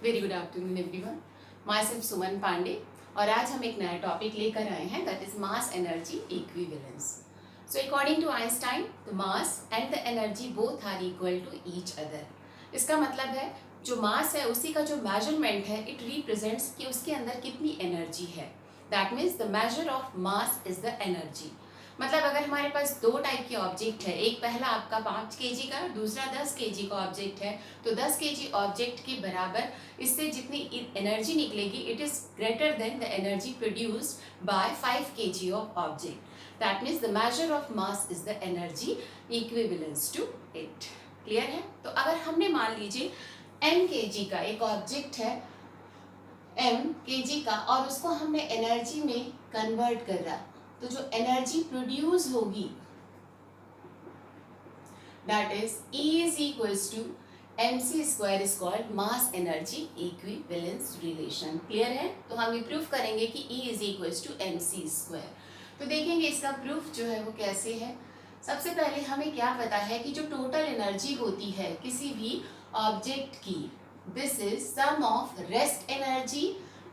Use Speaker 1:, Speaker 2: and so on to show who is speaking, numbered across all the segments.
Speaker 1: Very good afternoon everyone. Myself Suman Pandey और आज हम एक नया टॉपिक लेकर आए हैं that is mass energy equivalence. So according to Einstein the mass and the energy both are equal to each other. इसका मतलब है जो मास है उसी का जो मेजरमेंट है इट रिप्रेजेंट्स कि उसके अंदर कितनी एनर्जी है। That means the measure of mass is the energy. मतलब अगर हमारे पास दो टाइप के ऑब्जेक्ट है, एक पहला आपका 5 kg का, दूसरा 10 kg का ऑब्जेक्ट है, तो 10 kg ऑब्जेक्ट के बराबर इससे जितनी एनर्जी निकलेगी it is greater than the energy produced by 5 kg of object. That means the measure of mass is the energy equivalence to it. Clear है? तो अगर हमने मान लीजिए m kg का एक ऑब्जेक्ट है m kg का और उसको हमने एनर्जी में कन्वर्ट कर रहा, तो जो एनर्जी प्रोड्यूस होगी that is E is equals to mc square is called mass energy equivalence relation। Clear है? तो हम ये प्रूफ करेंगे कि E is equals to mc square। तो देखेंगे इसका प्रूफ जो है वो कैसे है। सबसे पहले हमें क्या पता है कि जो टोटल एनर्जी होती है किसी भी ऑब्जेक्ट की, this is sum of rest energy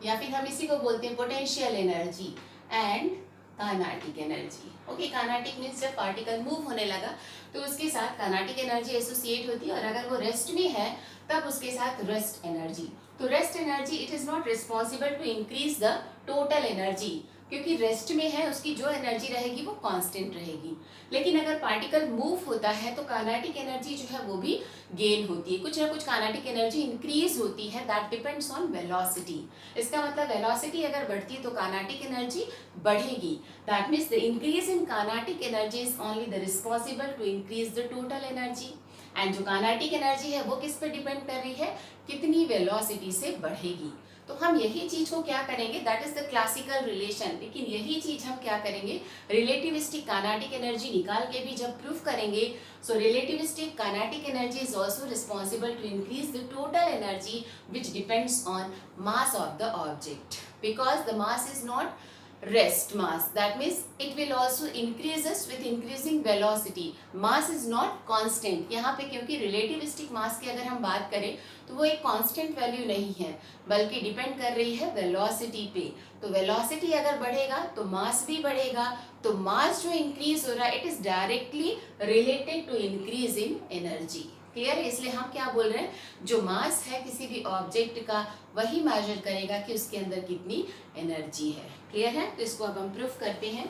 Speaker 1: या फिर हम इसी को बोलते हैं potential energy and kinetic energy. Okay, kinetic means जब पार्टिकल मूव होने लगा तो उसके साथ काइनेटिक एनर्जी एसोसिएट होती है और अगर वो रेस्ट में है तब उसके साथ रेस्ट एनर्जी। तो rest energy it is not responsible to increase the total energy, क्योंकि रेस्ट में है उसकी जो एनर्जी रहेगी वो कांस्टेंट रहेगी। लेकिन अगर पार्टिकल मूव होता है तो काइनेटिक एनर्जी जो है वो भी गेन होती है, कुछ ना कुछ काइनेटिक एनर्जी इंक्रीज होती है। That depends on velocity. इसका मतलब वेलोसिटी अगर बढ़ती है तो काइनेटिक एनर्जी बढ़ेगी। That means the increase in kinetic energy is only the responsible to increase the total energy. And जो काइनेटिक एनर्जी है वो किस पे डिपेंड कर रही है, कितनी वेलोसिटी से बढ़ेगी। तो हम यही चीज को क्या करेंगे, that is the classical relation. लेकिन यही चीज हम क्या करेंगे, रिलेटिविस्टिक काइनेटिक एनर्जी निकाल के भी जब प्रूफ करेंगे। So relativistic kinetic energy is also responsible to increase the total energy which depends on mass of the object, because the mass is not rest mass, that means it will also increases with increasing velocity। mass is not constant यहाँ पे, क्योंकि relativistic mass की अगर हम बात करें तो वो एक constant value नहीं है बल्कि डिपेंड कर रही है velocity पे। तो velocity अगर बढ़ेगा तो mass भी बढ़ेगा। तो mass जो increase हो रहा है it is directly related to increase in energy। Clear है? इसलिए हम क्या बोल रहे हैं, जो मास है किसी भी ऑब्जेक्ट का वही मेजर करेगा कि उसके अंदर कितनी एनर्जी है। क्लियर है? तो इसको अब हम प्रूफ करते हैं।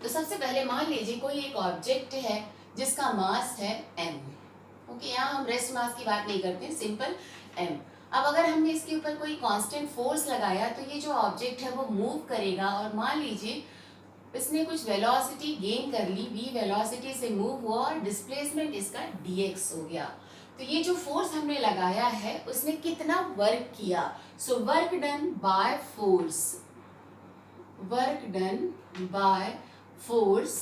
Speaker 1: तो सबसे पहले मान लीजिए कोई एक ऑब्जेक्ट है जिसका मास है m। ओके, यहाँ हम रेस्ट मास की बात नहीं करते, सिंपल m। अब अगर हमने इसके ऊपर कोई कांस्टेंट फोर्स लगाया तो ये जो ऑब्जेक्ट है वो मूव करेगा और मान लीजिए इसने कुछ वेलोसिटी गेन कर ली, v वेलोसिटी से मूव हुआ और डिस्प्लेसमेंट इसका dx हो गया। तो ये जो फोर्स हमने लगाया है उसने कितना वर्क किया। So work done by force, work done by force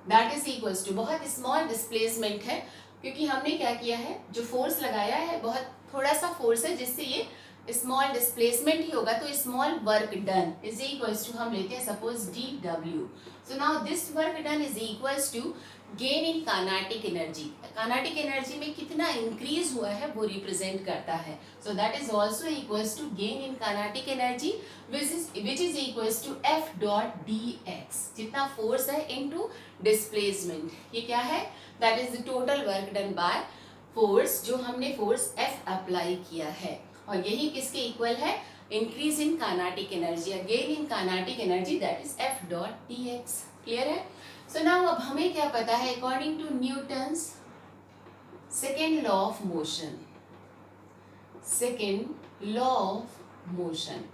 Speaker 1: that is equals to, बहुत स्मॉल डिस्प्लेसमेंट है क्योंकि हमने क्या किया है, जो फोर्स लगाया है बहुत थोड़ा सा फोर्स है जिससे ये स्मॉल डिस्प्लेसमेंट ही होगा। तो small work done is equals to, हम लेते हैं suppose dw। So now this work done is equals to gain in kinetic energy. Kinetic energy में कितना इंक्रीज हुआ है वो रिप्रेजेंट करता है। So that is also equals to gain in kinetic energy which is equals to f dot dx, जितना force है into displacement. ये क्या है, that is the total work done by force, जो हमने फोर्स f अप्लाई किया है। और यही किसके इक्वल है, increase in kinetic energy, gain in kinetic energy that is f dot dx। Clear है? सो नाउ अब हमें क्या पता है, according to Newton's second law of motion, second law of motion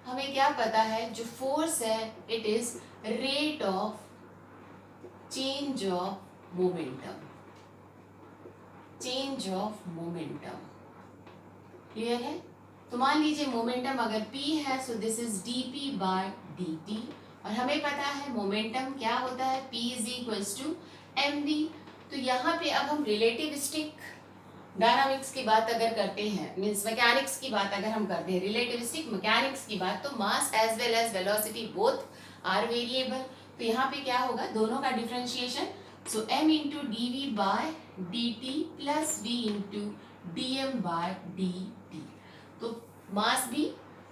Speaker 1: हमें क्या पता है, जो फोर्स है it is rate of change of momentum, change of momentum. Clear है? तो मान लीजिए मोमेंटम अगर p है so this is dp by dt और हमें पता है मोमेंटम क्या होता है, p is equals to mv। तो यहाँ पे अब हम रिलेटिविस्टिक डायनामिक्स की बात अगर करते हैं, मीन्स मैकेनिक्स की बात अगर हम करते हैं, रिलेटिविस्टिक मैकेनिक्स की बात, तो mass as well as velocity both are variable. तो यहाँ पे क्या होगा, दोनों का differentiation so m into d v by d t plus v into d m by d t. तो मास भी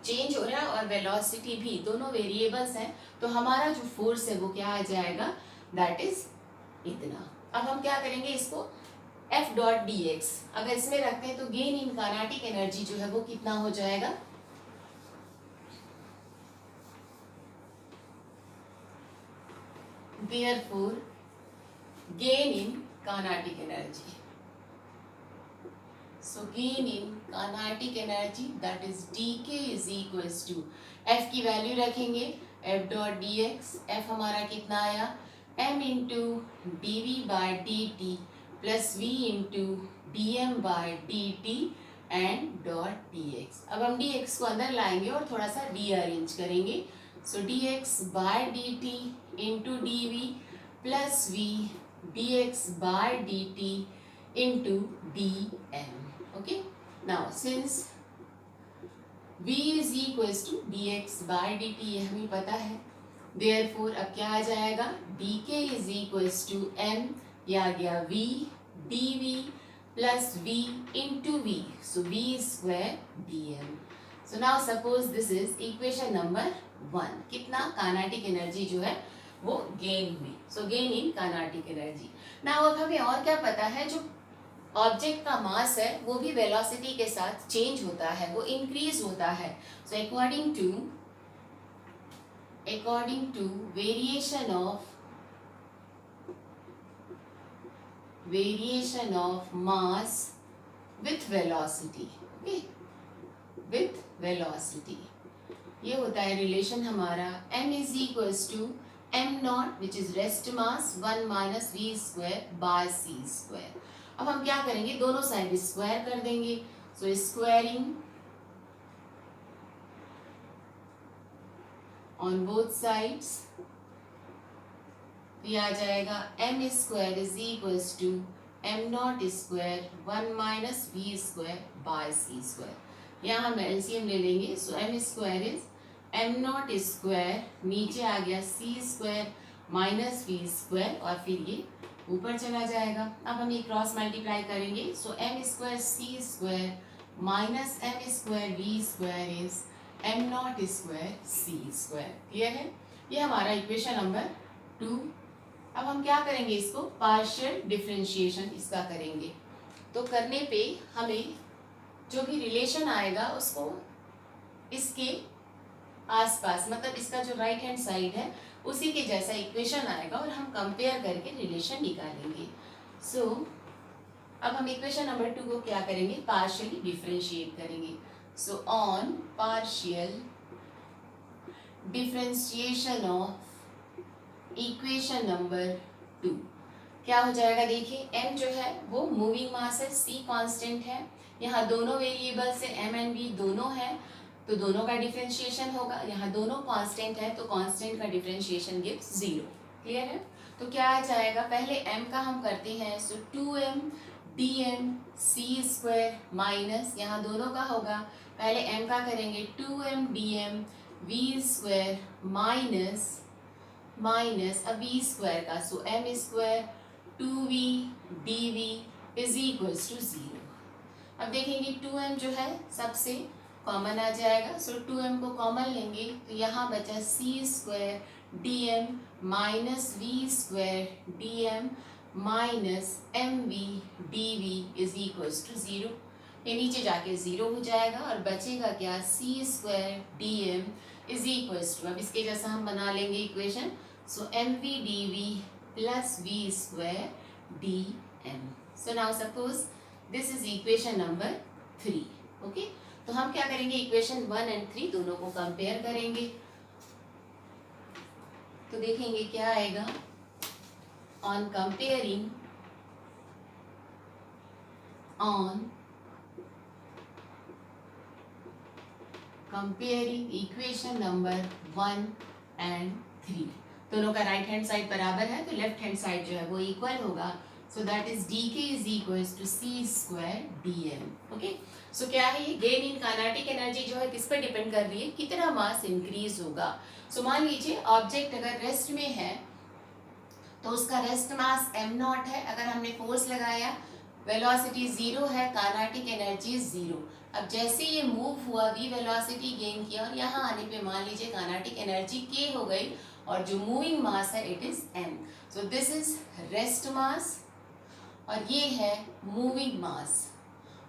Speaker 1: चेंज हो रहा है और वेलोसिटी भी, दोनों वेरिएबल्स हैं। तो हमारा जो फोर्स है वो क्या आ जाएगा, दैट इज इतना। अब हम क्या करेंगे, इसको F डॉट डी एक्स अगर इसमें रखते हैं तो गेन इन काइनेटिक एनर्जी जो है वो कितना हो जाएगा, therefore gain in kinetic energy, so gain in kinetic energy that is dk is equals to f की वैल्यू रखेंगे f dot d x, f हमारा कितना आया m into d v by d t plus v into d m by d t and dot d x. अब हम D x को अंदर लाएंगे और थोड़ा सा रीअरेंज करेंगे। So d x by d t into d v plus v d x by d t into d m. Okay, now since v is equals to d x by d t, ये हमें पता है। Therefore अब क्या आ जाएगा, dk is equals to m, ये आ गया v dv plus v into v, so v square dm। So now suppose this is equation number 1। कितना काइनेटिक एनर्जी जो है वो गेन हुई, so gain in kinetic energy. Now अब हमें और क्या पता है, जो ऑब्जेक्ट का मास है वो भी वेलोसिटी के साथ चेंज होता है, वो इंक्रीज होता है। So according to variation of mass with velocity, okay, with velocity, ये होता है रिलेशन हमारा m is equals to m naught which is rest mass 1 minus v square by c square. अब हम क्या करेंगे, दोनों साइड स्क्वायर कर देंगे। So squaring on both sides, ये आ जाएगा m square is equals to m naught square 1 minus v square by c square. यहाँ हम एलसीएम ले लेंगे। So m square is m naught square, नीचे आ गया c square minus v square और फिर ये ऊपर चला जाएगा। अब हम ये क्रॉस मल्टीप्लाई करेंगे। So m square c square minus m square v square is m naught square c square. Clear है, ये हमारा इक्वेशन नंबर 2। अब हम क्या करेंगे, इसको पार्शियल डिफरेंशिएशन इसका करेंगे। तो करने पे हमें जो भी रिलेशन आएगा उसको इसके आसपास, मतलब इसका जो राइट हैंड साइड है उसी के जैसा इक्वेशन आएगा और हम कंपेयर करके रिलेशन निकालेंगे। सो अब हम इक्वेशन नंबर 2 को क्या करेंगे, पार्शियली डिफरेंशिएट करेंगे। So on partial differentiation of equation number 2 क्या हो जाएगा, देखिए m जो है वो मूविंग मास है, c कांस्टेंट है, यहाँ दोनों वेरिएबल्स है m एंड v दोनों है, तो दोनों का डिफरेंशिएशन होगा। यहाँ दोनों कांस्टेंट है तो कांस्टेंट का डिफरेंशिएशन गिव्स 0। क्लियर है, तो क्या आ जाएगा, पहले m का हम करते हैं। सो 2m dm c square minus, यहाँ दोनों का होगा, पहले m का करेंगे 2m dm v square minus अब v स्क्वायर का, so m square 2v dv is equals to 0। अब देखेंगे 2m जो है सबसे कॉमन आ जाएगा। सो 2m को कॉमन लेंगे तो यहाँ बचा c square dm minus v square dm minus mv dv is equals to 0। ये नीचे जाके 0 हो जाएगा और बचेगा क्या, c square dm is equals to, अब इसके जैसा हम बना लेंगे equation. So mv dv plus v square dm। So now suppose this is equation number 3। Okay, तो हम क्या करेंगे, इक्वेशन 1 एंड 3 दोनों को कंपेयर करेंगे। तो देखेंगे क्या आएगा, on comparing equation number 1 and 3, दोनों का राइट हैंड साइड बराबर है तो लेफ्ट हैंड साइड जो है वो इक्वल होगा। So that is dk is equals to c square dm। Okay, so क्या है, ये गेन इन काइनेटिक एनर्जी जो है किस पर डिपेंड कर रही है, कितना मास इंक्रीज होगा। सो मान लीजिए ऑब्जेक्ट अगर रेस्ट में है तो उसका रेस्ट मास m नॉट है। अगर हमने फोर्स लगाया, वेलोसिटी 0 है, काइनेटिक एनर्जी 0। अब जैसे ये मूव हुआ, v वेलोसिटी गेन किया और यहाँ आने पे मान लीजिए काइनेटिक एनर्जी k हो गई और जो मूविंग मास है it is m। So this is rest मास और ये है मूविंग मास।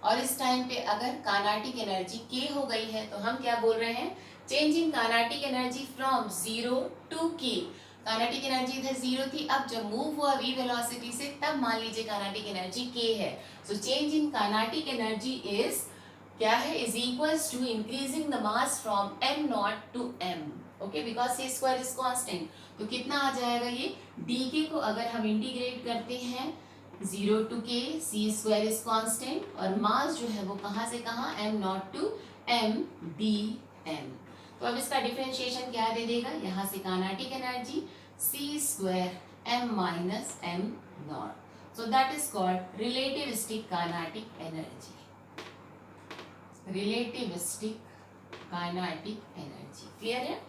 Speaker 1: और इस टाइम पे अगर काइनेटिक एनर्जी k हो गई है तो हम क्या बोल रहे हैं, change in kinetic energy from 0 to k। Kinetic energy इधर 0 थी, अब जब मूव हुआ v वेलोसिटी से तब मान लीजिए काइनेटिक एनर्जी k है। So change in kinetic energy is क्या है, is equals to increasing the mass from m naught to m। Okay, because c square is constant. तो कितना आ जाएगा ये dk को अगर हम इंटीग्रेट करते हैं 0 to k, c square is constant और मास जो है वो कहाँ से कहाँ, m naught to m dm। तो अब इसका डिफरेंशिएशन क्या दे देगा, यहाँ से kinetic energy c square m minus m naught. So that is called relativistic kinetic energy. Relativistic kinetic energy, clear है।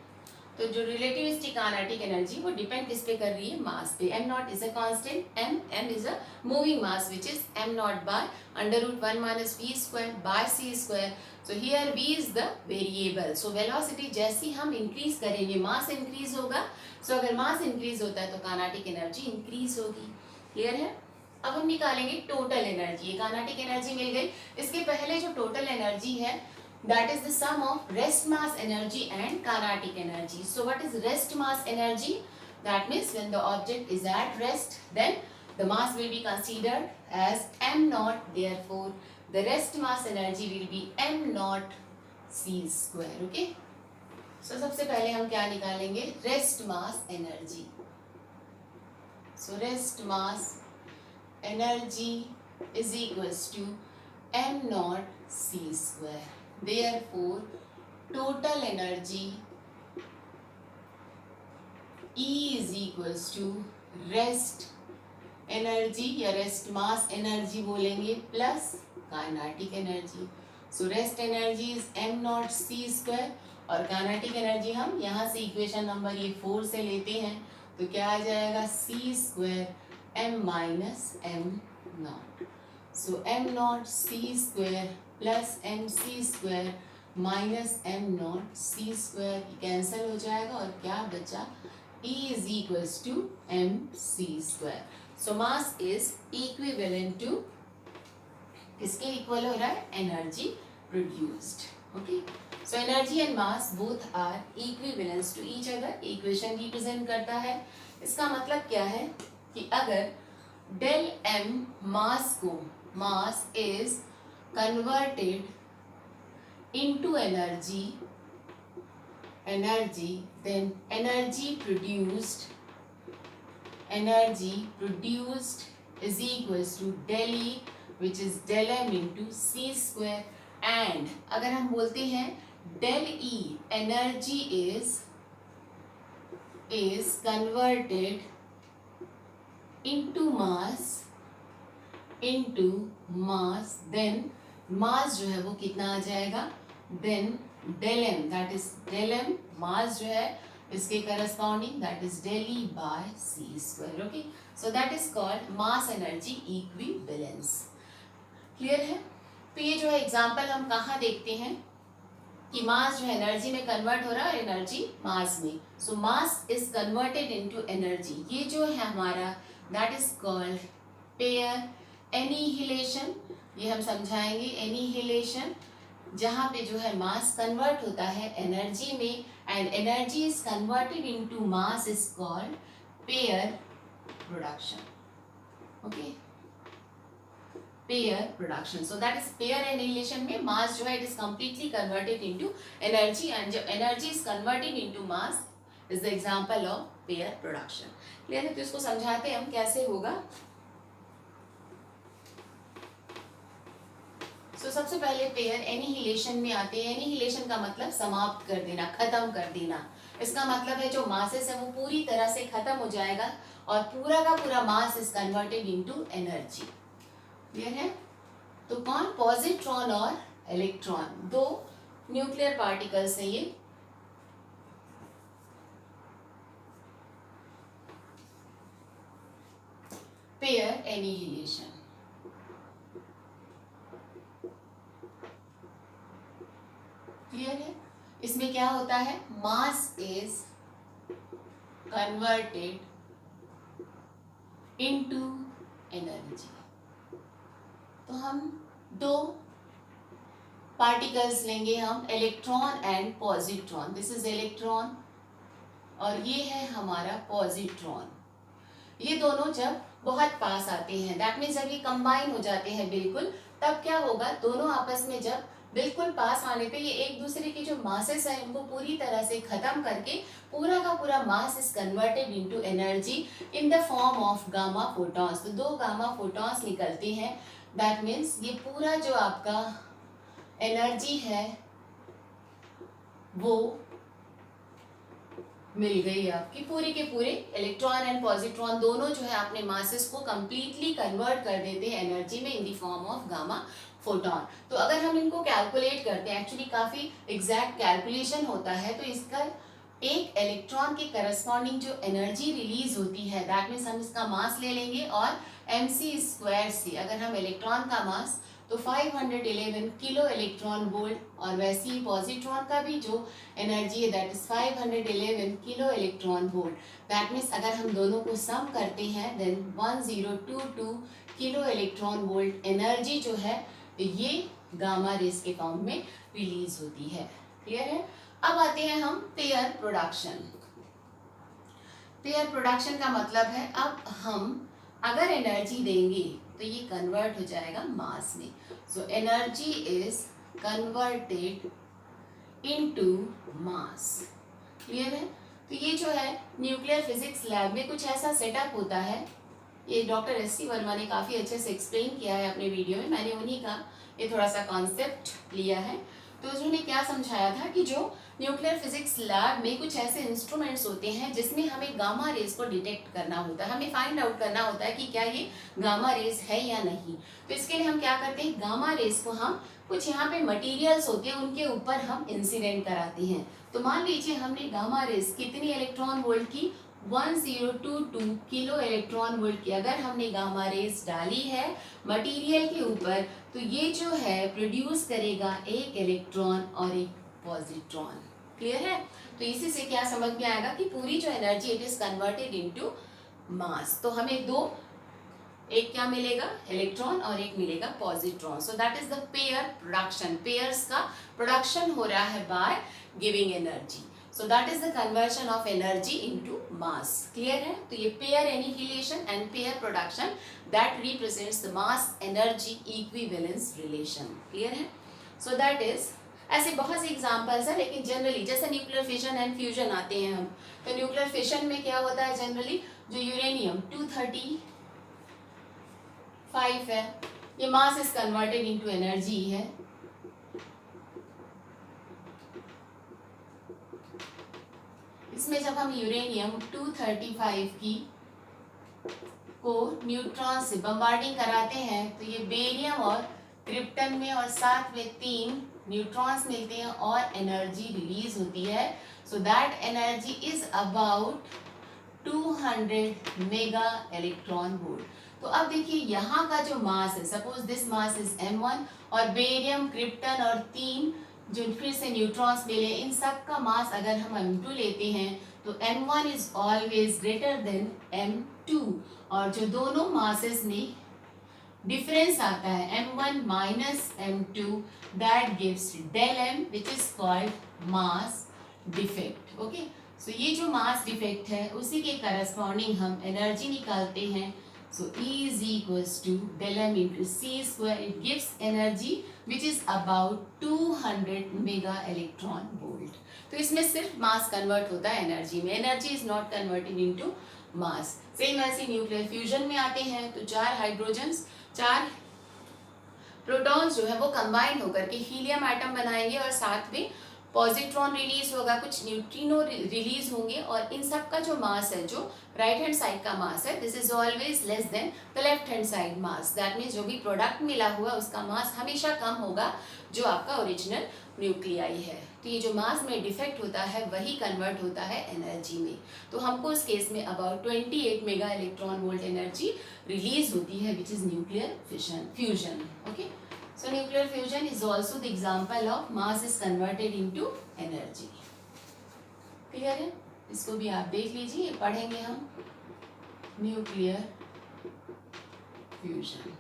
Speaker 1: तो जो रिलेटिविस्टिक काइनेटिक एनर्जी वो डिपेंड किस पे कर रही है, मास पे। m naught is a constant, m is a moving mass which is m naught by √1 minus v square by c square. So here v is the variable. So velocity जैसी हम increase करेंगे मास increase होगा। सो अगर मास increase होता है तो kinetic energy increase होगी, clear है। अब हम निकालेंगे टोटल एनर्जी। काइनेटिक एनर्जी मिल गई, इसके पहले जो टोटल एनर्जी है that is the sum of rest mass energy and kinetic energy. So what is rest mass energy? That means when the object is at rest, then the mass will be considered as m naught. Therefore the rest mass energy will be m naught c square. Okay, so सबसे पहले हम क्या निकालेंगे, rest mass energy. So rest mass energy is equals to m naught c square. Therefore total energy E is equals to rest energy या rest mass energy बोलेंगे plus kinetic energy. So rest energy is m naught c square और kinetic energy हम यहाँ से equation number ये 4 से लेते हैं तो क्या आ जाएगा, c square m minus m naught. So m naught c square plus m c square minus m naught c square cancel हो जाएगा और क्या बचा, E is equals to m c square. So mass is equivalent to, किसके equal हो रहा है, energy produced. Okay, so energy and mass both are equivalence to each other. Equation represent करता है, इसका मतलब क्या है कि अगर डेल एम मास को, mass is converted into energy, then energy produced is equals to del E which is del m into c square। and अगर हम बोलते हैं del E energy is converted into mass, then मास जो है वो कितना आ जाएगा, then del m, that is del m mass जो है इसके corresponding that is del e by c square. Okay, so that is called mass energy equivalence, clear है। तो ये जो है एग्जांपल हम कहाँ देखते हैं कि मास जो है एनर्जी में कन्वर्ट हो रहा है, एनर्जी मास में। So mass is converted into energy. ये जो है हमारा that is called pair annihilation. ये हम समझाएंगे एनिहिलेशन, जहाँ पे जो है मास कन्वर्ट होता है एनर्जी में and energy is converted into mass is called pair production. Okay, pair production. So that is pair annihilation में मास जो है it is completely converted into energy and जब energy is converted into mass is the example of pair production. Clear है, तो इसको समझाते हैं हम कैसे होगा। तो सबसे पहले पेयर एनिहिलेशन में आते हैं। एनिहिलेशन का मतलब समाप्त कर देना, खत्म कर देना। इसका मतलब है जो मासेस है वो पूरी तरह से खत्म हो जाएगा और पूरा का पूरा मास is converted into energy. Clear है। तो कौन, पॉजिट्रॉन और इलेक्ट्रॉन, दो न्यूक्लियर पार्टिकल्स हैं ये। Pair annihilation. क्लियर है? इसमें क्या होता है, मास इज कन्वर्टेड इनटू एनर्जी। तो हम दो पार्टिकल्स लेंगे, हम electron and positron. This is electron और ये है हमारा पॉजिट्रॉन। ये दोनों जब बहुत पास आते हैं, दैट मीन्स जब ये कंबाइन हो जाते हैं बिल्कुल, तब क्या होगा, दोनों आपस में जब बिल्कुल पास आने पे ये एक दूसरे की जो मासेस हैं उनको पूरी तरह से खत्म करके पूरा का पूरा मास is converted into energy in the form of gamma photons. तो दो गामा फोटॉन्स निकलते हैं, दैट मीन्स ये पूरा जो आपका एनर्जी है वो मिल गई आपकी, पूरी के पूरे इलेक्ट्रॉन एंड पॉजिट्रॉन दोनों जो है अपने मासेस को कंप्लीटली कन्वर्ट कर देते हैं एनर्जी में in the form of gamma photon. तो अगर हम इनको कैलकुलेट करते हैं, एक्चुअली काफ़ी एग्जैक्ट कैलकुलेशन होता है, तो इसका एक इलेक्ट्रॉन के करस्पॉन्डिंग जो एनर्जी रिलीज होती है, दैट मीन्स हम इसका मास ले लेंगे और mc² से अगर हम इलेक्ट्रॉन का मास तो 511 किलो इलेक्ट्रॉन वोल्ट, और वैसे ही पॉजिट्रॉन का भी जो एनर्जी है that is 511 kilo electron volt. That means अगर हम दोनों को सम करते हैं then 1022 kilo electron volt energy जो है ये गामा रेस के फॉर्म में रिलीज होती है। क्लियर है? अब आते हैं हम पेयर प्रोडक्शन। पेयर प्रोडक्शन का मतलब है अब हम अगर एनर्जी देंगे तो ये कन्वर्ट हो जाएगा मास में। So energy is converted into mass. Clear है? तो ये जो है न्यूक्लियर फिजिक्स लैब में कुछ ऐसा सेटअप होता है, ये डॉक्टर एस सी वर्मा ने काफ़ी अच्छे से एक्सप्लेन किया है अपने वीडियो में, मैंने उन्हीं का ये थोड़ा सा कॉन्सेप्ट लिया है। तो उन्होंने क्या समझाया था कि जो न्यूक्लियर फिजिक्स लैब में कुछ ऐसे इंस्ट्रूमेंट्स होते हैं जिसमें हमें गामा रेज को डिटेक्ट करना होता है, हमें फाइंड आउट करना होता है कि क्या ये गामा रेज है या नहीं। तो इसके लिए हम क्या करते हैं, गामा रेज को हम कुछ यहाँ पे मटेरियल्स होते हैं उनके ऊपर हम इंसिडेंट कराते हैं। तो मान लीजिए हमने गामा रेज कितनी इलेक्ट्रॉन वोल्ट की, 1022 किलो इलेक्ट्रॉन वोल्ट की अगर हमने गामा रेज डाली है मटेरियल के ऊपर, तो ये जो है प्रोड्यूस करेगा एक इलेक्ट्रॉन और एक पॉजिट्रॉन। क्लियर है? तो इसी से क्या समझ में आएगा कि पूरी जो energy it is converted into मास। तो हमें दो, एक क्या मिलेगा, इलेक्ट्रॉन और एक मिलेगा positron. So that is the pair production. Pairs का प्रोडक्शन हो रहा है by giving energy. So that is the conversion of energy into mass. Clear है? तो ये pair annihilation and pair production that represents the mass energy equivalence relation. Clear है? So that is, ऐसे बहुत से एग्जाम्पल्स हैं, लेकिन जनरली जैसे न्यूक्लियर फिशन एंड फ्यूजन आते हैं हम, तो न्यूक्लियर फिशन में क्या होता है जनरली, जो यूरेनियम 235 है ये मास इज कन्वर्टेड इनटू एनर्जी है। इसमें जब हम यूरेनियम 235 की को न्यूट्रॉन से बम्बार्डिंग कराते हैं तो ये बेरियम और क्रिप्टन में और साथ में 3 न्यूट्रॉन्स मिलते हैं और एनर्जी रिलीज होती है। So that energy is about 200 mega electron volt. तो अब देखिए यहाँ का जो मास है, suppose this mass is m1 और बेरियम, क्रिप्टन और 3 जो फिर से न्यूट्रॉन्स मिले, इन सब का मास अगर हम m2 लेते हैं तो m1 is always greater than m2, और जो दोनों मासेस में डिफरेंस आता है m1 minus m2 that gives del m which is called mass defect. Okay, so ये जो मास डिफेक्ट है उसी के करस्पॉन्डिंग हम एनर्जी निकालते हैं। So E is equals to del m into c square. It gives energy which is about 200 mega electron volt. तो इसमें सिर्फ मास कन्वर्ट होता है एनर्जी में, energy is not converted into mass. Same ऐसे न्यूक्लियर फ्यूजन में आते हैं तो 4 हाइड्रोजन्स 4 प्रोटॉन्स जो है वो कंबाइन होकर के हीलियम एटम बनाएंगे और साथ में पॉजिट्रॉन रिलीज होगा, कुछ न्यूट्रिनो रिलीज होंगे, और इन सब का जो मास है, जो राइट हैंड साइड का मास है, this is always less than the left hand side mass. That means जो भी प्रोडक्ट मिला हुआ उसका मास हमेशा कम होगा जो आपका ओरिजिनल न्यूक्लियाई है। तो ये जो मास में डिफेक्ट होता है वही कन्वर्ट होता है एनर्जी में। तो हमको इस केस में about 28 mega electron volt energy release होती है, which is nuclear fusion. Okay, so nuclear fusion is also the example of mass is converted into energy। Clear है? इसको भी आप देख लीजिए, पढ़ेंगे हम न्यूक्लियर फ्यूजन।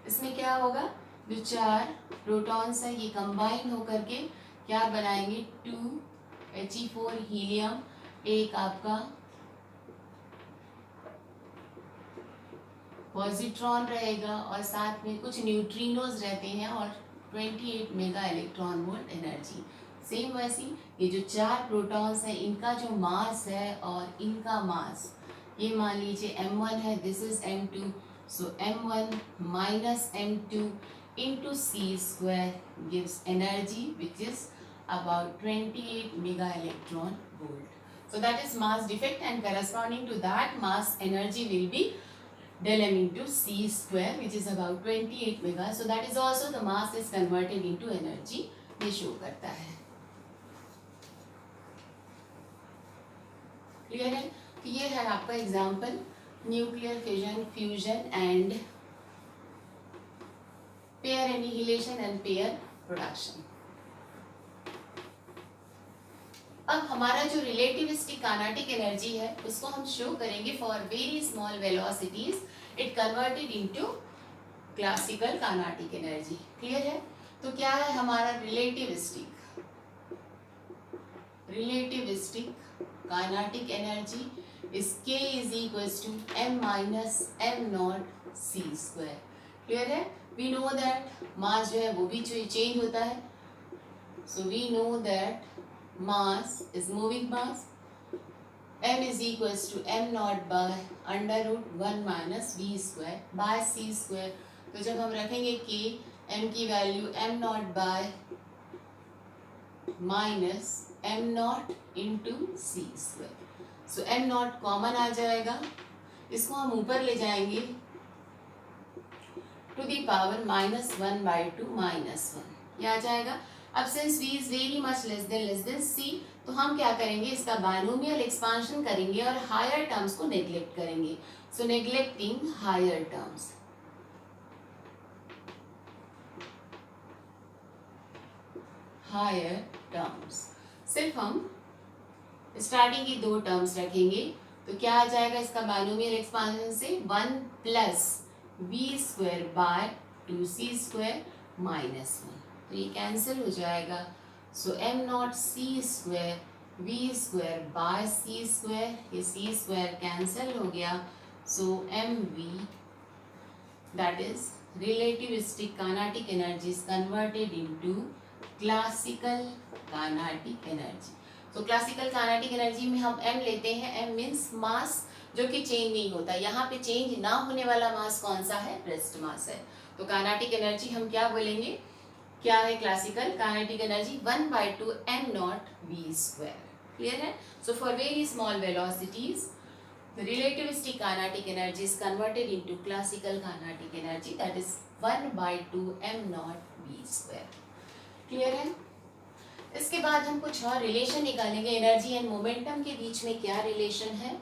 Speaker 1: इसमें क्या होगा, जो 4 प्रोटॉन्स है ये कंबाइन होकर के क्या बनाएंगे, 2He4 हीलियम, एक आपका पॉजिट्रॉन रहेगा और साथ में कुछ न्यूट्रिनोज रहते हैं और 28 mega electron volt energy. Same वैसी ये जो 4 प्रोटॉन्स हैं इनका जो मास है और इनका मास, ये मान लीजिए m1 है, this is m2, so m1 minus m2 into c square gives energy which is about 28 mega electron volt। So that is mass defect, and corresponding to that mass energy will be del m into c square which is about 28 mega। so that is also the mass is converted into energy, ये show करता है। Clear है? तो ये है आपका example nuclear fission, fusion and pair annihilation and pair production. अब हमारा जो रिलेटिविस्टिक काइनेटिक एनर्जी है उसको हम शो करेंगे for very small velocities it converted into classical kinetic energy. Clear है? तो क्या है हमारा relativistic kinetic energy is K is equals to m minus m naught c square. Clear है? वी नो दैट मास जो है वो भी चेंज होता है, so we know that mass is moving mass, m is equals to m naught by under root 1 minus v square by c square। तो जब हम रखेंगे k, m की value m naught by minus m naught into c square, so m naught common आ जाएगा, इसको हम ऊपर ले जाएंगे टू द पावर -1/2 -1, ये आ जाएगा। अब since v is very much less than c, तो हम क्या करेंगे, इसका बाइनोमियल एक्सपांशन करेंगे और हायर टर्म्स को नेग्लेक्ट करेंगे। सो नेग्लेक्टिंग हायर टर्म्स, सिर्फ हम स्टार्टिंग की 2 टर्म्स रखेंगे। तो क्या आ जाएगा इसका बाइनोमियल एक्सपांशन से 1 plus v square bye 2c square minus 1, तो ये कैंसिल हो जाएगा। सो m naught c square v square by c square, ये c स्क्वायर कैंसिल हो गया, सो mv that is relativistic kinetic energy is converted into classical kinetic energy. तो classical kinetic energy में हम m लेते हैं, m मीन्स मास जो कि चेंज नहीं होता, यहाँ पे चेंज ना होने वाला मास कौन सा है, रेस्ट मास है। तो काइनेटिक एनर्जी हम क्या बोलेंगे, क्या है classical kinetic energy, 1/2 m naught v square. Clear है? So for very small velocities the relativistic kinetic energy is converted into classical kinetic energy, that is 1/2 m naught v square। Clear है? इसके बाद हम कुछ और रिलेशन निकालेंगे, energy and momentum के बीच में क्या रिलेशन है।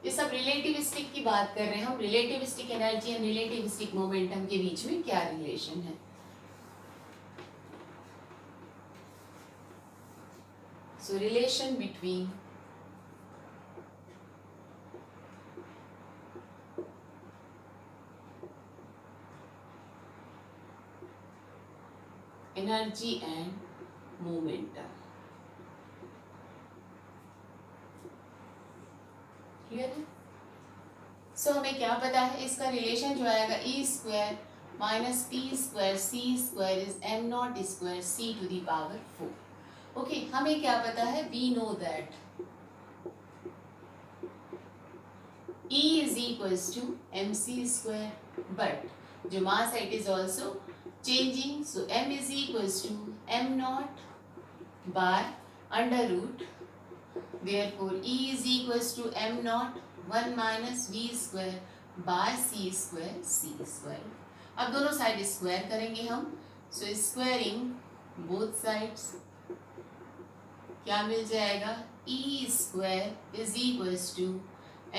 Speaker 1: ये सब रिलेटिविस्टिक की बात कर रहे हैं हम, relativistic energy and relativistic momentum के बीच में क्या रिलेशन है। सो relation between energy and momentum. Clear है? सो हमें क्या पता है, इसका रिलेशन जो आएगा e square minus p square c square is m naught square c to the power 4। Okay, हमें क्या पता है, we know that E is equals to mc square, but जो मास है it is also changing, so m is equals to m naught by under root, therefore E is equals to m naught 1 minus v square by c square. अब दोनों side square करेंगे हम, सो squaring both sides, क्या मिल जाएगा, e square is equals to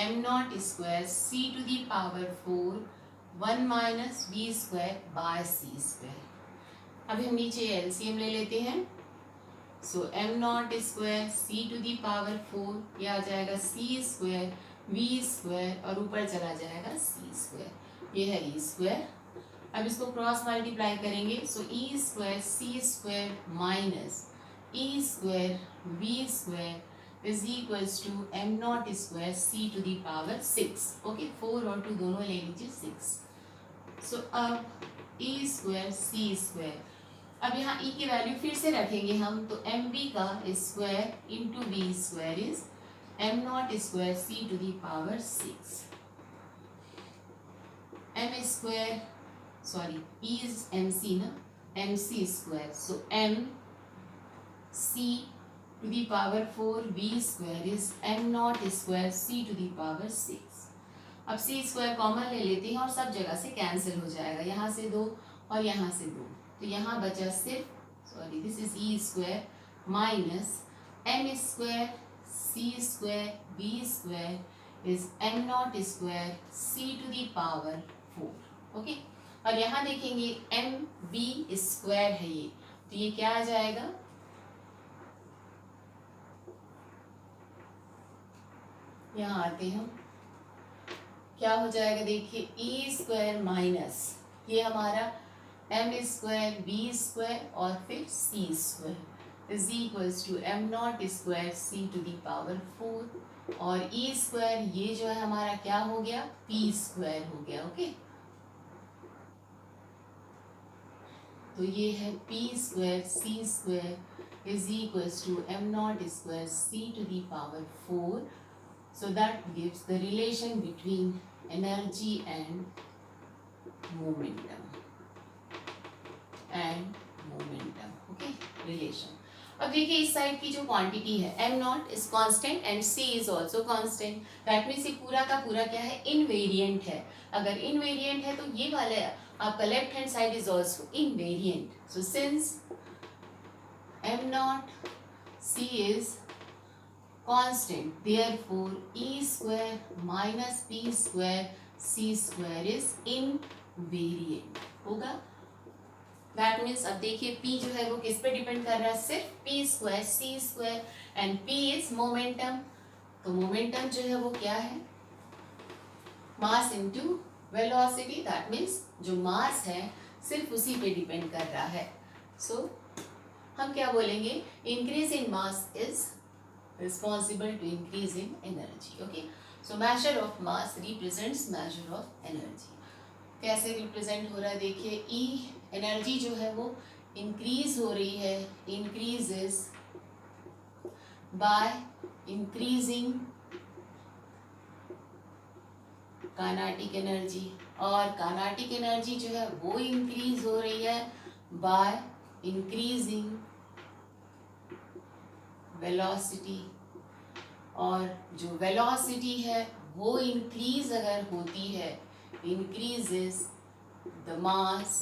Speaker 1: m naught square c to the power 4 1 minus v square by c square. अभी हम नीचे एलसीएम ले लेते हैं, so m naught square c to the power 4, यह आ जाएगा सी स्क्वायर वी स्क्वायर और ऊपर चला जाएगा सी स्क्वायर, ये है ई स्क्वायर। अब इसको क्रॉस मल्टीप्लाई करेंगे, so e square c square minus e square v square is equals to m naught square c to the power 6। Okay, 4 और 2 दोनों ले लीजिए 6। सो अब ई स्क्वायर सी स्क्वायर, अब यहाँ ई की वैल्यू फिर से रखेंगे हम, तो एम बी का square into v square is m naught square c to the power 6, m square sorry e is m c ना, m c square, so m c to the power 4 v square is m naught square c to the power 6। अब सी square common ले लेते हैं और सब जगह से cancel हो जाएगा, यहाँ से 2 और यहाँ से 2, तो यहाँ बचा सिर्फ sorry this is E square minus m square c square v square is m naught square c to the power 4। Okay, और यहाँ देखेंगे एम बी स्क्वायर है ये, तो ये क्या आ जाएगा, यहाँ आते हैं हम, क्या हो जाएगा देखिए, ई स्क्वायर माइनस ये हमारा एम स्क्वायर बी स्क्वायर और फिर c square is equals to m naught square c to the power 4 और ई स्क्वायर ये जो है हमारा क्या हो गया, पी स्क्वायर हो गया। ओके, तो ये है p square c square is equals to m naught square c to the power 4, so that gives the relation between energy and momentum okay, relation। अब देखिए इस साइड की जो क्वांटिटी है m naught is constant and c is also constant, that means ये पूरा का पूरा क्या है, इनवेरिएंट है। अगर इनवेरिएंट है तो ये वाला आपका left hand side is also invariant, so since m naught c is constant, therefore e square minus p square c square is invariant होगा। That means अब देखिए p जो है वो किस पे डिपेंड कर रहा है, सिर्फ p square c square and p is momentum, तो momentum जो है वो क्या है, mass into velocity, that means जो mass है सिर्फ उसी पे डिपेंड कर रहा है। So हम क्या बोलेंगे, increase in mass is responsible to increase in energy। okay, so measure of mass represents measure of energy। कैसे रिप्रेजेंट हो रहा है देखिए, ई एनर्जी जो है वो इंक्रीज हो रही है, increases by increasing kinetic energy, और काइनेटिक एनर्जी जो है वो इंक्रीज हो रही है बाय इंक्रीजिंग वेलोसिटी, और जो वेलोसिटी है वो इंक्रीज अगर होती है, increases the mass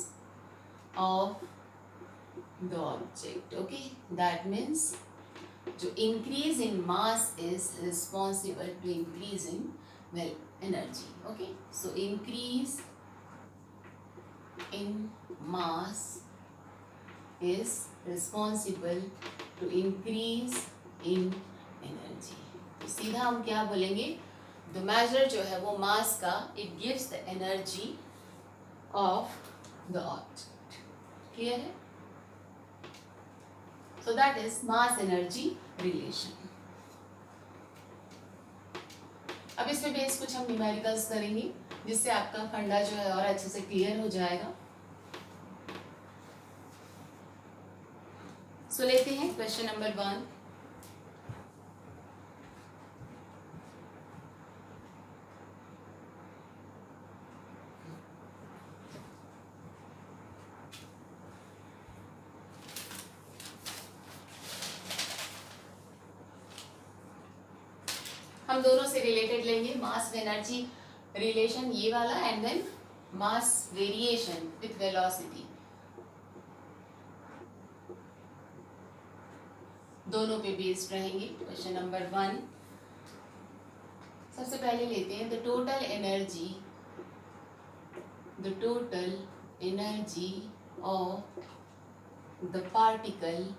Speaker 1: of the object. Okay, that means जो increase in mass is responsible to increase in well energy. Okay, so increase in mass is responsible to increase in energy। तो सीधा हम क्या बोलेंगे, the major जो है वो mass का, it gives the energy of the object. Clear है? So that is mass energy relation. अब इस पे बेस कुछ हम न्यूमेरिकल्स करेंगे जिससे आपका फंडा जो है और अच्छे से क्लियर हो जाएगा। सो लेते हैं क्वेश्चन नंबर 1। हम दोनों से रिलेटेड लेंगे, मास एनर्जी रिलेशन ये वाला, and then mass variation with velocity, दोनों पे बेस्ड रहेंगे। क्वेश्चन नंबर 1 सबसे पहले लेते हैं, the total energy of the particle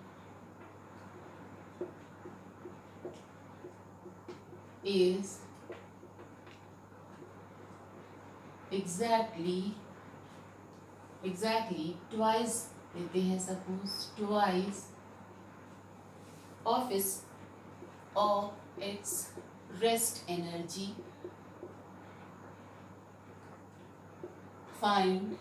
Speaker 1: is exactly twice लेते हैं, suppose twice of its rest energy, find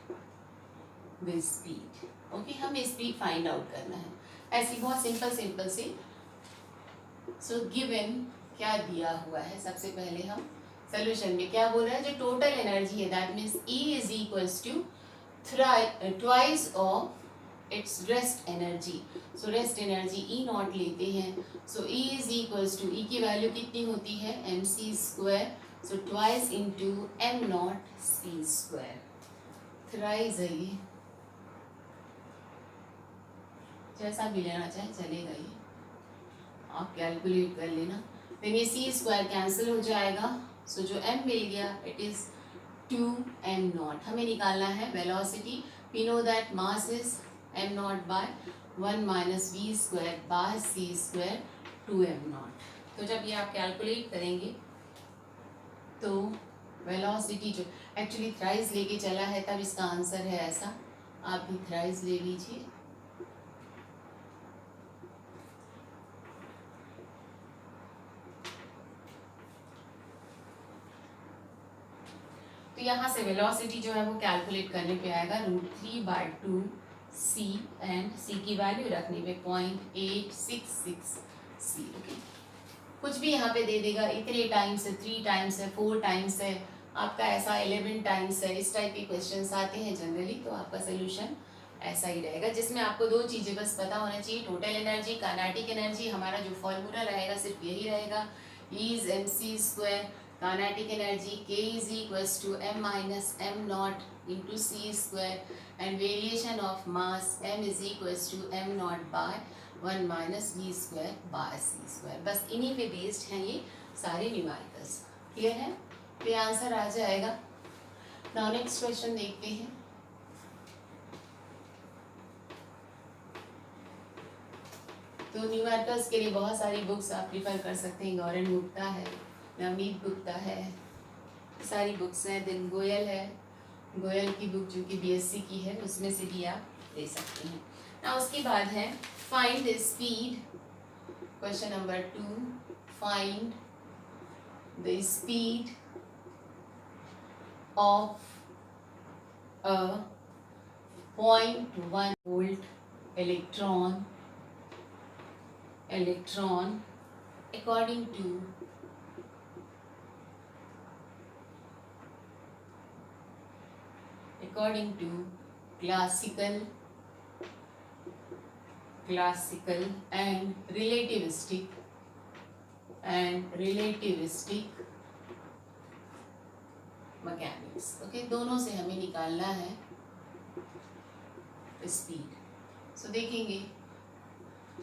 Speaker 1: the speed। Okay, हमें स्पीड फाइंड आउट करना है, ऐसी बहुत सिंपल सी। सो गिवन क्या दिया हुआ है, सबसे पहले हम सोल्यूशन में क्या बोल रहा है, जो टोटल एनर्जी है that means E is equals to twice of its rest energy. So rest energy E naught लेते हैं, so E is equals to, E की वैल्यू कितनी होती है mc square, so twice into m naught c square, thrice है ये, जैसा भी लेना चाहे चलेगा, ये आप कैलकुलेट कर लेना। फिर ये c स्क्वायर कैंसिल हो जाएगा, सो जो m मिल गया इट इज 2m नॉट। हमें निकालना है velocity, we know that mass is m naught by 1 minus v square by c square 2m naught. तो जब ये आप कैलकुलेट करेंगे तो वेलोसिटी जो एक्चुअली थ्राइस लेके चला है तब इसका आंसर है ऐसा, आप भी थ्राइस ले लीजिए। तो यहाँ से वेलोसिटी जो है वो कैलकुलेट करने पे आएगा √3/2 c, एंड c की वैल्यू रखने पे 0.866 c। ओके, कुछ भी यहाँ पे दे देगा, इतने टाइम्स है, 3 टाइम्स है, 4 टाइम्स है, आपका ऐसा 11 टाइम्स है, इस टाइप के क्वेश्चंस आते हैं जनरली, तो आपका सोल्यूशन ऐसा ही रहेगा, जिसमें आपको 2 चीज़ें बस पता होना चाहिए, टोटल एनर्जी, काइनेटिक एनर्जी, हमारा जो फॉर्मूला रहेगा सिर्फ यही रहेगा, E is mc square, kinetic energy K is equals to m minus m naught into c square, and variation of mass m is equals to m naught by 1 minus v square by c square। बस इन्हीं पे based हैं ये सारे numericals. Clear है? तो answer आ जाएगा। Now next question देखते हैं। तो न्यूमेरिकल्स के लिए बहुत सारी बुक्स आप प्रिफर कर सकते हैं, गौरन गुप्ता है, नवनीत गुप्ता है, सारी बुक्स हैं, दिन गोयल है, गोयल की बुक जो कि बीएससी की है उसमें से भी आप ले सकते हैं ना। उसके बाद है find the speed, question number 2, find the speed of a 0.1 volt electron according to classical and relativistic mechanics। Okay, दोनों से हमें निकालना है स्पीड। सो देखेंगे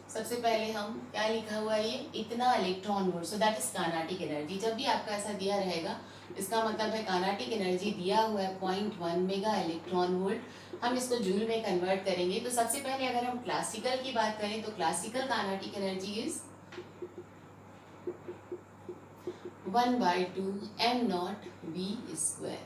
Speaker 1: सबसे पहले हम क्या लिखा हुआ है, ये इतना electron volt, so that is kinetic energy. जब भी आपका ऐसा दिया रहेगा इसका मतलब है काइनेटिक एनर्जी दिया हुआ है 0.1 मेगा इलेक्ट्रॉन वोल्ट। हम इसको जूल में कन्वर्ट करेंगे। तो सबसे पहले अगर हम क्लासिकल की बात करें तो classical kinetic energy is 1/2 m naught v square,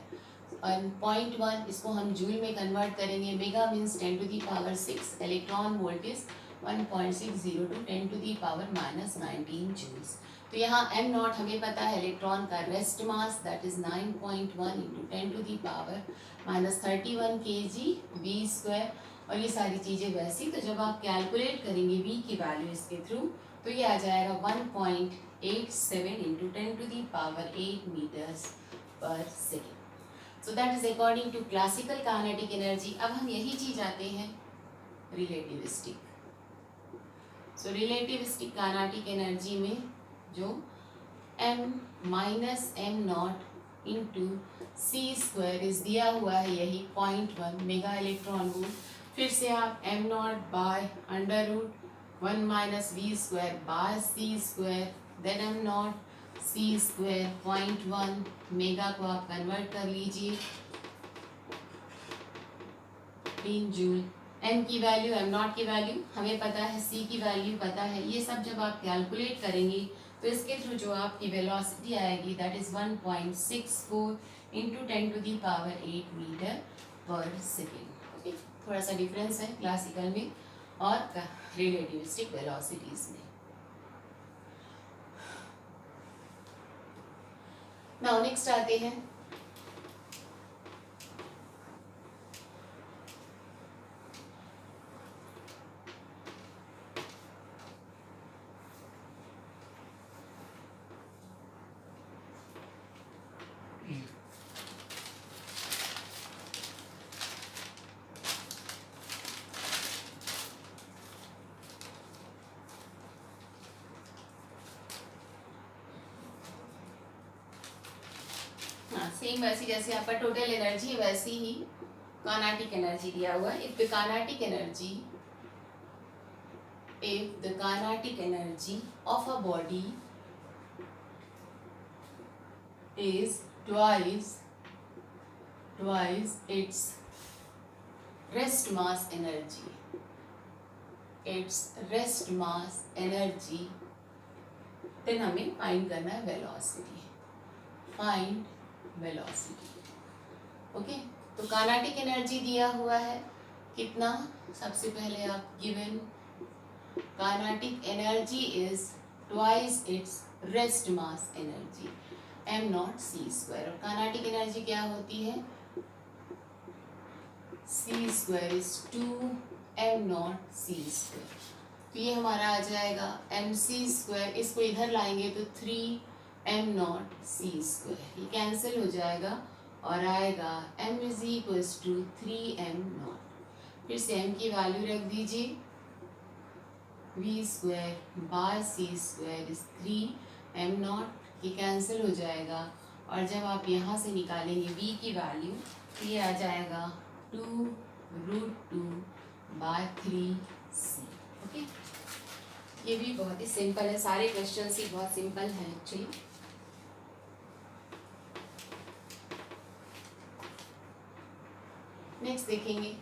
Speaker 1: और 0.1 इसको हम जूल में कन्वर्ट करेंगे, mega means 10⁻⁶, electron volt is 1.60 to 10⁻⁻19 joules. तो यहाँ m नॉट हमें पता है इलेक्ट्रॉन का rest mass, that is 9.1 into 10⁻31 kg v square, और ये सारी चीज़ें वैसी। तो जब आप कैलकुलेट करेंगे v की वैल्यू इसके थ्रू तो ये आ जाएगा 1.87 into 10⁸ metres per second. So that is according to classical kinetic energy. अब हम यही चीज़ आते हैं रिलेटिविस्टिक। सो रिलेटिविस्टिक काइनेटिक एनर्जी में जो m minus m naught into c square is दिया हुआ है यही 0.1 मेगा इलेक्ट्रॉन वोल्ट। फिर से आप m naught by under root 1 minus v square by c square then m naught c square 0.1 mega को आप कन्वर्ट कर लीजिए इन जूल। एम की वैल्यू एम नॉट की वैल्यू हमें पता है, सी की वैल्यू पता है। ये सब जब आप कैलकुलेट करेंगे तो इसके थ्रू जो आपकी वेलोसिटी आएगी दैट इज 1.64 इंटू 10⁸ मीटर पर सेकेंड। ओके, थोड़ा सा डिफरेंस है क्लासिकल में और रिलेटिविस्टिक वेलोसिटीज में। नाउ नेक्स्ट आते हैं सेम वैसी जैसे आपका टोटल एनर्जी है वैसी ही काइनेटिक एनर्जी दिया हुआ है। If the kinetic energy of a body is twice its rest mass energy, then हमें फाइंड करना है वेलोसिटी। ओके, तो काइनेटिक एनर्जी दिया हुआ है कितना, सबसे पहले आप given kinetic energy is twice its rest mass energy m naught c square. और काइनेटिक एनर्जी क्या होती है, c square is 2 m naught c square. तो ये हमारा आ जाएगा एम सी स्क्वायर, इसको इधर लाएंगे तो 3 एम नॉट सी स्क्वायर, ये कैंसिल हो जाएगा और आएगा m is equals to 3m naught. फिर से m की वैल्यू रख दीजिए, v square by c square is 3m naught, ये कैंसिल हो जाएगा और जब आप यहाँ से निकालेंगे v की वैल्यू तो ये आ जाएगा 2√2 बाय 3c। ओके, ये भी बहुत ही सिंपल है, सारे क्वेश्चन ही बहुत सिंपल हैं एक्चुअली। नेक्स्ट देखेंगे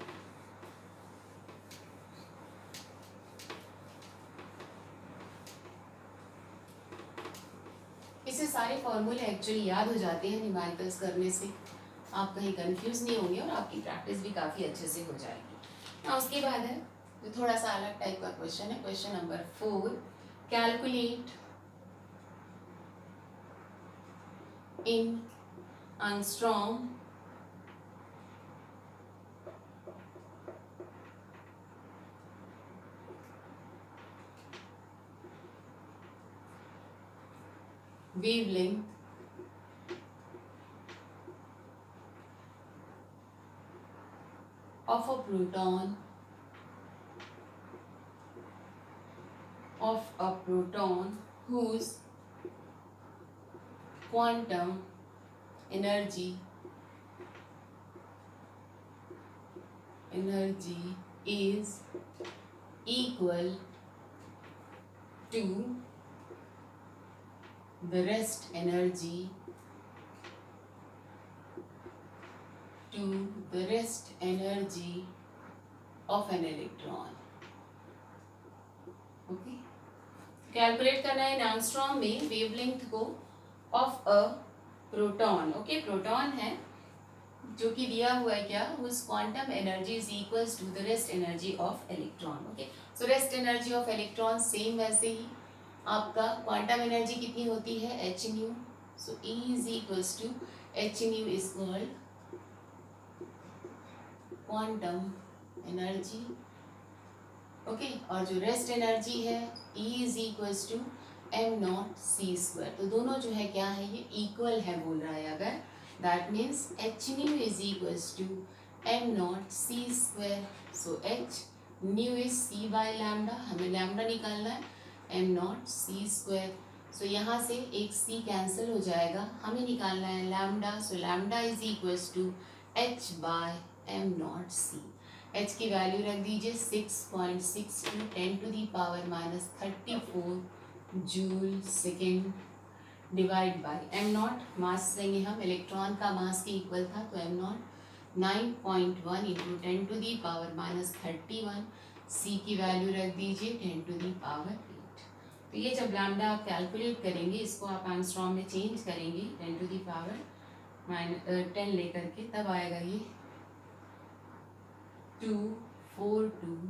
Speaker 1: इससे सारे फॉर्मूले एक्चुअली याद हो जाते हैं न्यूमेरिकल्स करने से, आप कहीं कंफ्यूज नहीं होंगे और आपकी प्रैक्टिस भी काफ़ी अच्छे से हो जाएगी। ना उसके बाद है जो थोड़ा सा अलग टाइप का क्वेश्चन है, question number 4, calculate in angstrom wavelength of a proton whose quantum energy is equal to the rest energy of an electron। Okay, calculate करना है एंगस्ट्रॉम में वेवलेंथ को of a proton. Okay, proton है जो कि दिया हुआ है क्या, whose quantum energy is equals to the rest energy of electron। Okay, so rest energy of electron same वैसे ही आपका क्वांटम एनर्जी कितनी होती है, h nu. So E is equals to h nu is called quantum energy. Okay, और जो rest energy है E is equals to m naught c square. तो दोनों जो है क्या है, ये इक्वल है बोल रहा है अगर, that means h nu is equals to m naught c square. So h nu is c by lambda, हमें लैम्डा निकालना है, m naught c square so यहाँ से एक c कैंसिल हो जाएगा, हमें निकालना है lambda. So lambda is equals to h by m naught c. h की वैल्यू रख दीजिए 6.62 10⁻34 joule second divide by m naught. Mass लेंगे हम, इलेक्ट्रॉन का मास के इक्वल था, तो एम नॉट 9.1 इंटू 10⁻31। सी की वैल्यू रख दीजिए 10⁻8। तो ये जब लैम्डा आप कैलकुलेट करेंगे, इसको आप एंगस्ट्रॉम में चेंज करेंगे 10⁻10 लेकर के, तब आएगा ये 242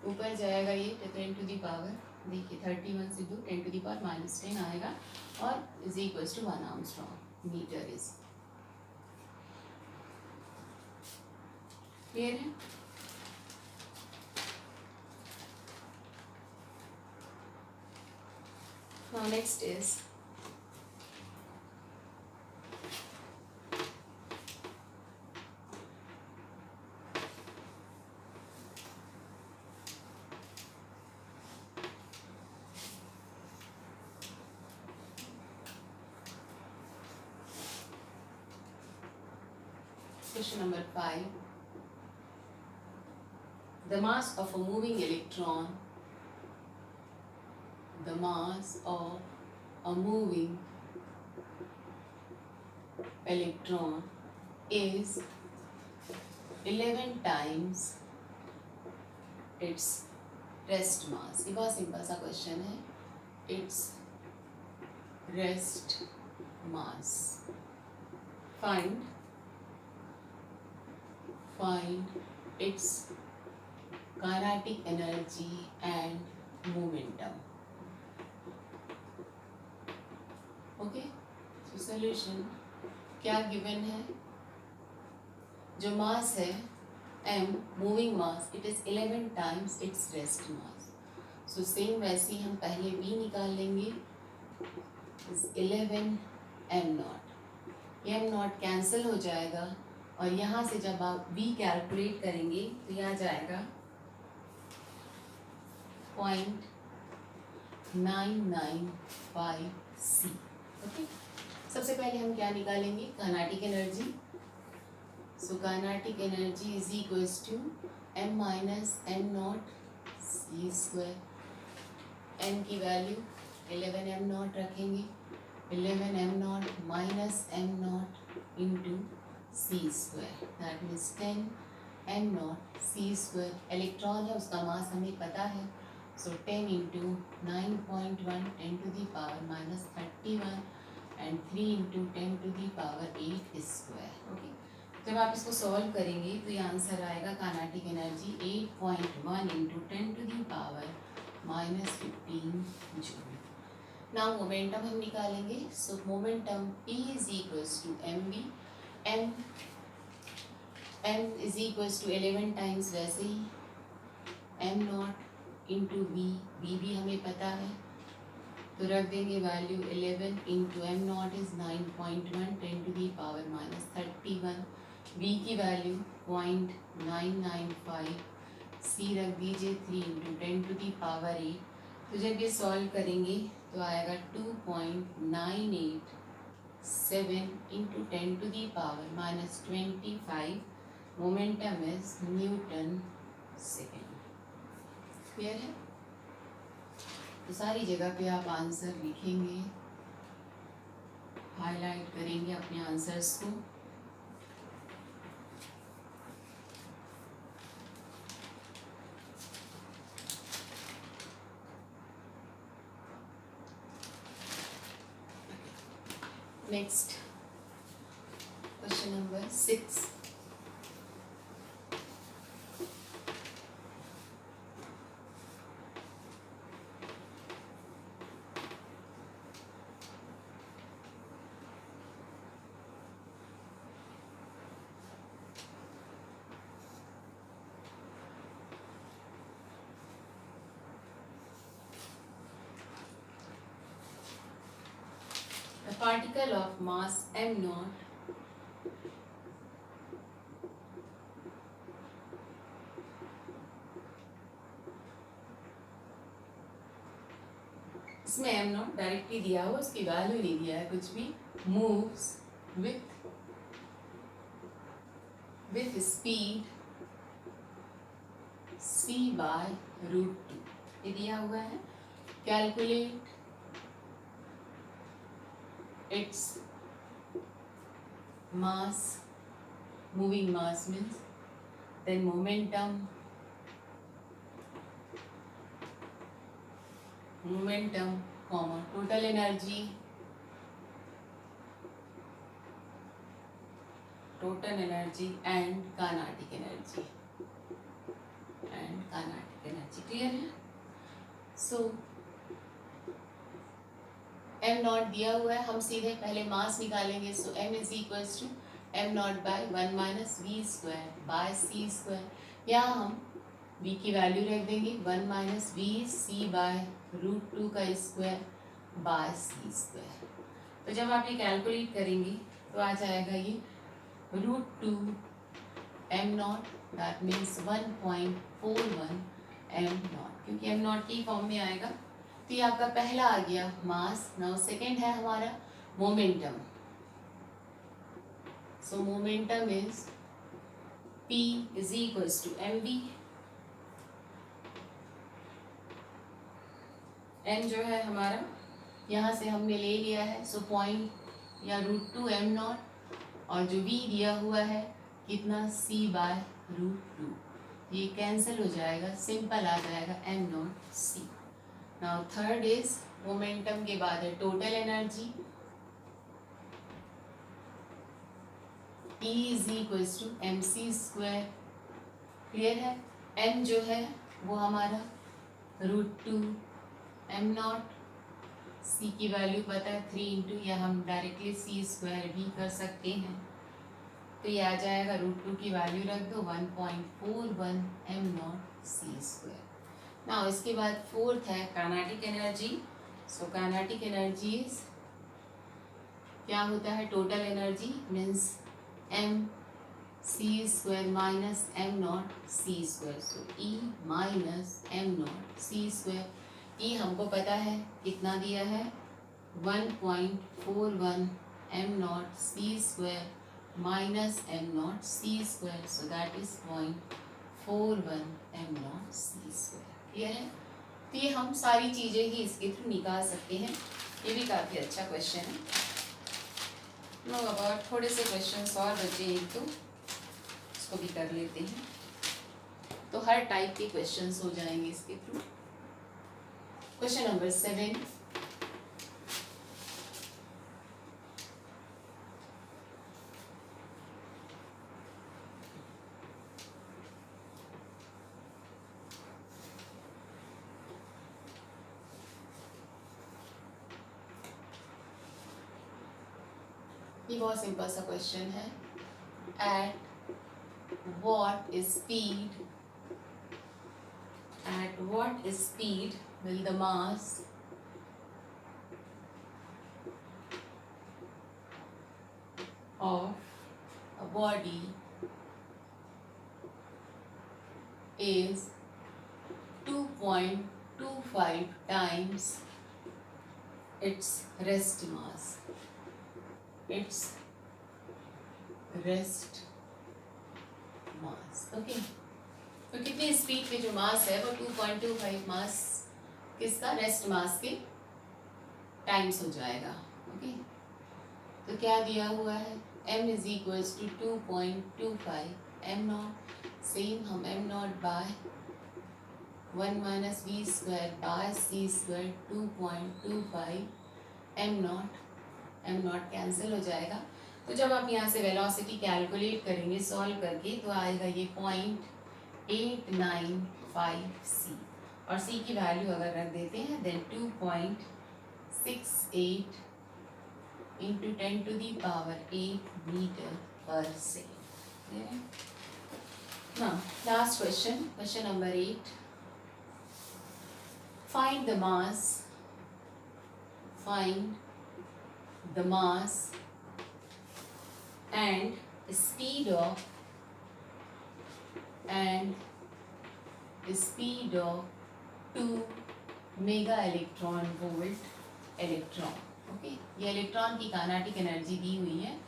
Speaker 1: ऊपर जाएगा ये 10⁻, देखिए 31 से 2 10⁻−10 आएगा और is equals to 1 Armstrong metre is clear है। Now next is question number 5. The mass of a moving electron, the mass of a moving electron is 11 times its rest mass. ये बहुत सिंपल सा क्वेश्चन है, its rest mass. Find its kinetic energy and momentum. Okay, so solution क्या given है, जो मास है m moving mass, it is 11 times it's rest mass. So same वैसे ही हम पहले v निकाल लेंगे, इज 11 m नॉट। ये m नॉट कैंसिल हो जाएगा और यहाँ से जब आप v कैलकुलेट करेंगे तो यह आ जाएगा 0.995 c। ओके, सबसे पहले हम क्या निकालेंगे, kinetic energy. So kinetic energy is equals to m minus m naught c square. m की वैल्यू 11 m नॉट रखेंगे, 11 m naught minus m naught into c square, that means 10 m naught c square. Electron है, उसका mass हमें पता है, so 10 into 9.1 10⁻31 and 3 into 10⁻8 square. Okay, जब आप इसको सॉल्व करेंगे तो ये आंसर आएगा kinetic energy 8.1 into 10⁻−15 joule. Now momentum हम निकालेंगे। So momentum P is equals to mv। m is equals to 11 times वैसे ही m नॉट इंटू v भी हमें पता है, तो रख देंगे value 11 into m naught is 9.1 10⁻31। v की वैल्यू 0.995, c रख दीजिए 3 इंटू 10⁸। तो जब ये सॉल्व करेंगे तो आएगा 2.987 into 10⁻25। Momentum is Newton second. Clear है। तो सारी जगह पे आप आंसर लिखेंगे, हाईलाइट करेंगे अपने आंसर्स को। Next question number 6। A particle of mass m naught directly दिया हुआ, उसकी वैल्यू नहीं दिया है कुछ भी। Moves with speed c by √2, ये दिया हुआ है। Calculate its mass, moving mass means, then momentum comma total energy and kinetic energy clear है। सो m नॉट दिया हुआ है, हम सीधे पहले मास निकालेंगे। So m is equals to m naught by 1 minus v square by c square. यहाँ हम v की वैल्यू रख देंगे 1 माइनस वी सी बाय √2 का स्क्वायर बाय सी स्क्वायर। तो जब आप ये कैलकुलेट करेंगे तो आ जाएगा ये √2 m not, that means 1.41 m not, क्योंकि m नॉट की फॉर्म में आएगा। तो ये आपका पहला आ गया मास। नाउ सेकेंड है हमारा momentum. So momentum is p is equals to mv। m जो है हमारा यहाँ से हमने ले लिया है, सो पॉइंट या √2 m नॉट, और जो v दिया हुआ है कितना c बाय √2, ये कैंसिल हो जाएगा, सिंपल आ जाएगा m naught c। Now third is momentum के बाद है total energy. E is equals to mc square, clear है। m जो है वो हमारा √2 m नॉट, c की वैल्यू पता है 3 इंटू, या हम डायरेक्टली c स्क्वायर भी कर सकते हैं। तो ये आ जाएगा √2 की वैल्यू रख दो 1.41 m नॉट c स्क्वायर। ना इसके बाद फोर्थ है kinetic energy. So kinetic energy क्या होता है, total energy means m c square minus m naught c square. सो e minus m naught c square. e हमको पता है कितना दिया है 1.41 m naught c square minus m naught c square, so that is 0.41 m naught c square. Clear है। तो ये हम सारी चीज़ें ही इसके थ्रू निकाल सकते हैं। ये भी काफ़ी अच्छा क्वेश्चन है। नो अबाउट थोड़े से क्वेश्चन और बचे एक तो इसको भी कर लेते हैं, तो हर टाइप के क्वेश्चंस हो जाएंगे इसके थ्रू। क्वेश्चन नंबर 7, ये बहुत सिंपल सा क्वेश्चन है। At what speed will the mass of a body is 2.25 times its rest mass? Okay. तो कितनी स्पीड पे जो मास है वो 2.25 मास किसका, रेस्ट मास के टाइम्स हो जाएगा। ओके। तो क्या दिया हुआ है, m is equals to 2.25 m naught, same हम m naught by 1 minus v square by c square 2.25 m naught cancel हो जाएगा। तो जब आप यहाँ से वेलोसिटी कैलकुलेट करेंगे सॉल्व करके तो आएगा ये 0.895 c, और c की वैल्यू अगर रख देते हैं देन 2.68 इंटू 10⁸ मीटर पर second. Now last question number 8. Find the mass and speed of 2 mega electron volt electron. Okay, ये इलेक्ट्रॉन की काइनेटिक एनर्जी दी हुई है,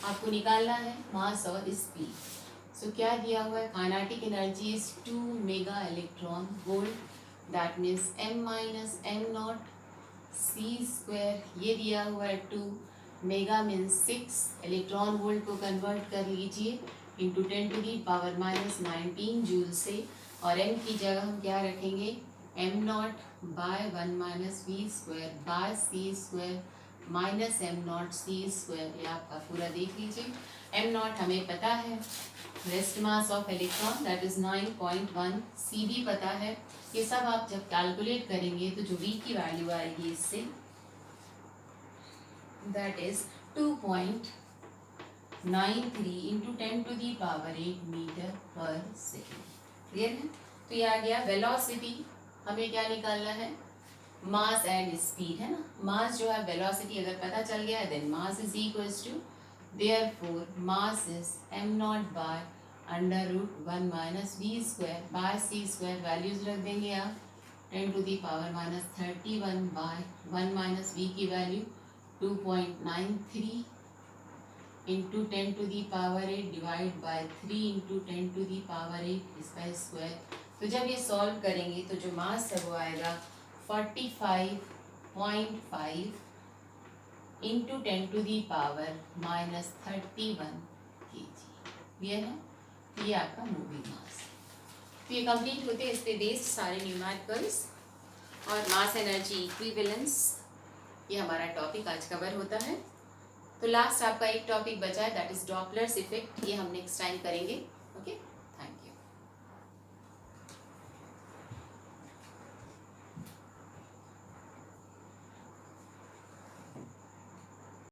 Speaker 1: आपको निकालना है मास और स्पीड। सो क्या दिया हुआ है, kinetic energy is 2 mega electron volt, that means m minus m naught c square. ये दिया हुआ है 2 मेगा मीन्स 6 इलेक्ट्रॉन वोल्ट को कन्वर्ट कर लीजिए इंटू 10⁻⁻19 जूल से, और m की जगह हम क्या रखेंगे, m naught by 1 minus v square by c square minus m naught c square. ये आपका पूरा देख लीजिए। m नॉट हमें पता है, rest mass of electron that is 9.1, सी भी पता है। ये सब आप जब कैलकुलेट करेंगे तो जो v की वैल्यू आएगी इससे दैट इज 2.93 इंटू 10⁻8 मीटर पर सेकेंड। क्लियर है? तो ये आ गया वेलोसिटी। हमें क्या निकालना है, मास एंड स्पीड, है ना। मास जो है वेलोसिटी अगर पता चल गया है then mass is equals to, therefore mass is m naught by √1 minus v square by c square. Values रख देंगे आप 10⁻31 बाय 1 माइनस वी की value 2.93 into 10⁻8 divide by 3 into 10⁻8 इसका स्क्वायर। तो जब ये सॉल्व करेंगे तो जो मास है वो आएगा 45.5 इंटू 10⁻31 kg। ये है, ये आपका मूविंग मास। तो ये कंप्लीट होते हैं इस पे बेस्ड सारे न्यूमेरिकल्स और मास एनर्जी इक्विवेलेंस। ये हमारा टॉपिक आज कवर होता है। तो लास्ट आपका एक टॉपिक बचा है दैट इज डॉपलर्स इफेक्ट, ये हम नेक्स्ट टाइम करेंगे। ओके।